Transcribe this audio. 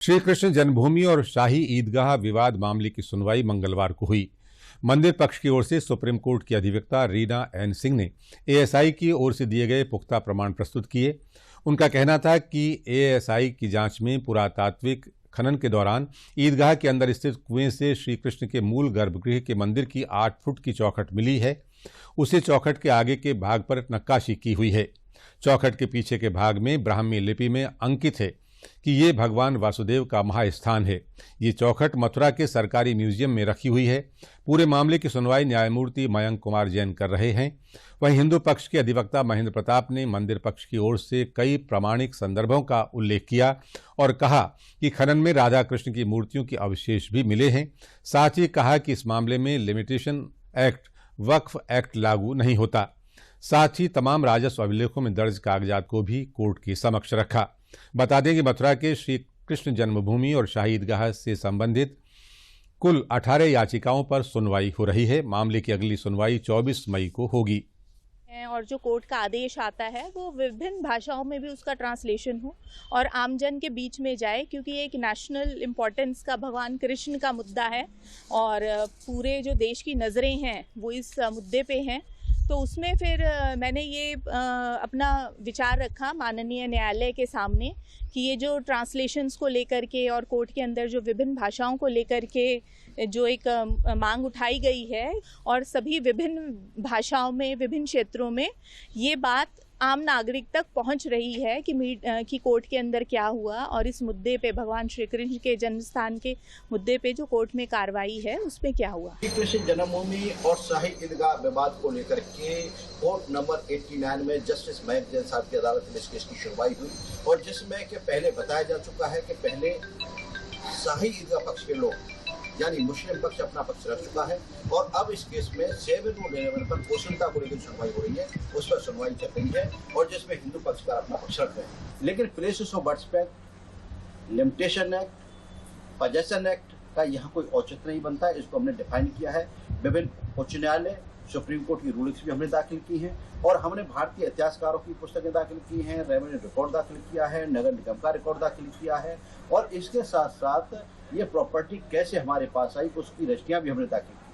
श्री कृष्ण जन्मभूमि और शाही ईदगाह विवाद मामले की सुनवाई मंगलवार को हुई। मंदिर पक्ष की ओर से सुप्रीम कोर्ट की अधिवक्ता रीना एन सिंह ने एएसआई की ओर से दिए गए पुख्ता प्रमाण प्रस्तुत किए। उनका कहना था कि एएसआई की जांच में पुरातात्विक खनन के दौरान ईदगाह के अंदर स्थित कुएं से श्री कृष्ण के मूल गर्भगृह के मंदिर की 8 फुट की चौखट मिली है। उसे चौखट के आगे के भाग पर नक्काशी की हुई है। चौखट के पीछे के भाग में ब्राह्मी लिपि में अंकित है कि ये भगवान वासुदेव का महास्थान है। ये चौखट मथुरा के सरकारी म्यूजियम में रखी हुई है। पूरे मामले की सुनवाई न्यायमूर्ति मयंक कुमार जैन कर रहे हैं। वहीं हिंदू पक्ष के अधिवक्ता महेंद्र प्रताप ने मंदिर पक्ष की ओर से कई प्रामाणिक संदर्भों का उल्लेख किया और कहा कि खनन में राधा कृष्ण की मूर्तियों के अवशेष भी मिले हैं। साथ ही कहा कि इस मामले में लिमिटेशन एक्ट, वक्फ एक्ट लागू नहीं होता। साथ ही तमाम राजस्व अभिलेखों में दर्ज कागजात को भी कोर्ट के समक्ष रखा। बता दें कि मथुरा के श्री कृष्ण जन्मभूमि और शाही ईदगाह से संबंधित कुल 18 याचिकाओं पर सुनवाई हो रही है। मामले की अगली सुनवाई 24 मई को होगी। और जो कोर्ट का आदेश आता है वो विभिन्न भाषाओं में भी उसका ट्रांसलेशन हो और आमजन के बीच में जाए, क्योंकि ये एक नेशनल इम्पोर्टेंस का भगवान कृष्ण का मुद्दा है और पूरे जो देश की नज़रें हैं वो इस मुद्दे पे हैं। तो उसमें फिर मैंने ये अपना विचार रखा माननीय न्यायालय के सामने कि ये जो ट्रांसलेशंस को लेकर के और कोर्ट के अंदर जो विभिन्न भाषाओं को लेकर के जो एक मांग उठाई गई है और सभी विभिन्न भाषाओं में विभिन्न क्षेत्रों में ये बात आम नागरिक तक पहुंच रही है कि कोर्ट के अंदर क्या हुआ और इस मुद्दे पे भगवान श्री कृष्ण के जन्म स्थान के मुद्दे पे जो कोर्ट में कार्रवाई है उसमें क्या हुआ। श्री कृष्ण जन्मभूमि और शाही ईदगाह विवाद को लेकर के कोर्ट नंबर 89 में जस्टिस मयंक जैन साहब की अदालत में इस केस की सुनवाई हुई और जिसमें कि पहले बताया जा चुका है कि पहले शाही ईदगाह पक्ष के लोग यानी मुस्लिम पक्ष अपना पक्ष रख चुका है और अब इस केस में 7 पर पोषणता को लेकर सुनवाई हो रही है, उस पर सुनवाई चल रही है और जिसमें हिंदू पक्षकार अपना पक्ष रख रहे हैं। लेकिन places of birth act, limitation act, possession act का यहाँ कोई औचित्य नहीं बनता है। इसको हमने डिफाइन किया है। विभिन्न उच्च न्यायालय, सुप्रीम कोर्ट की रूलिंग्स भी हमने दाखिल की हैं और हमने भारतीय इतिहासकारों की पुस्तकें दाखिल की हैं, रेवेन्यू रिकॉर्ड दाखिल किया है, नगर निगम का रिकॉर्ड दाखिल किया है और इसके साथ साथ ये प्रॉपर्टी कैसे हमारे पास आई उसकी रजिस्ट्रियां भी हमने दाखिल की।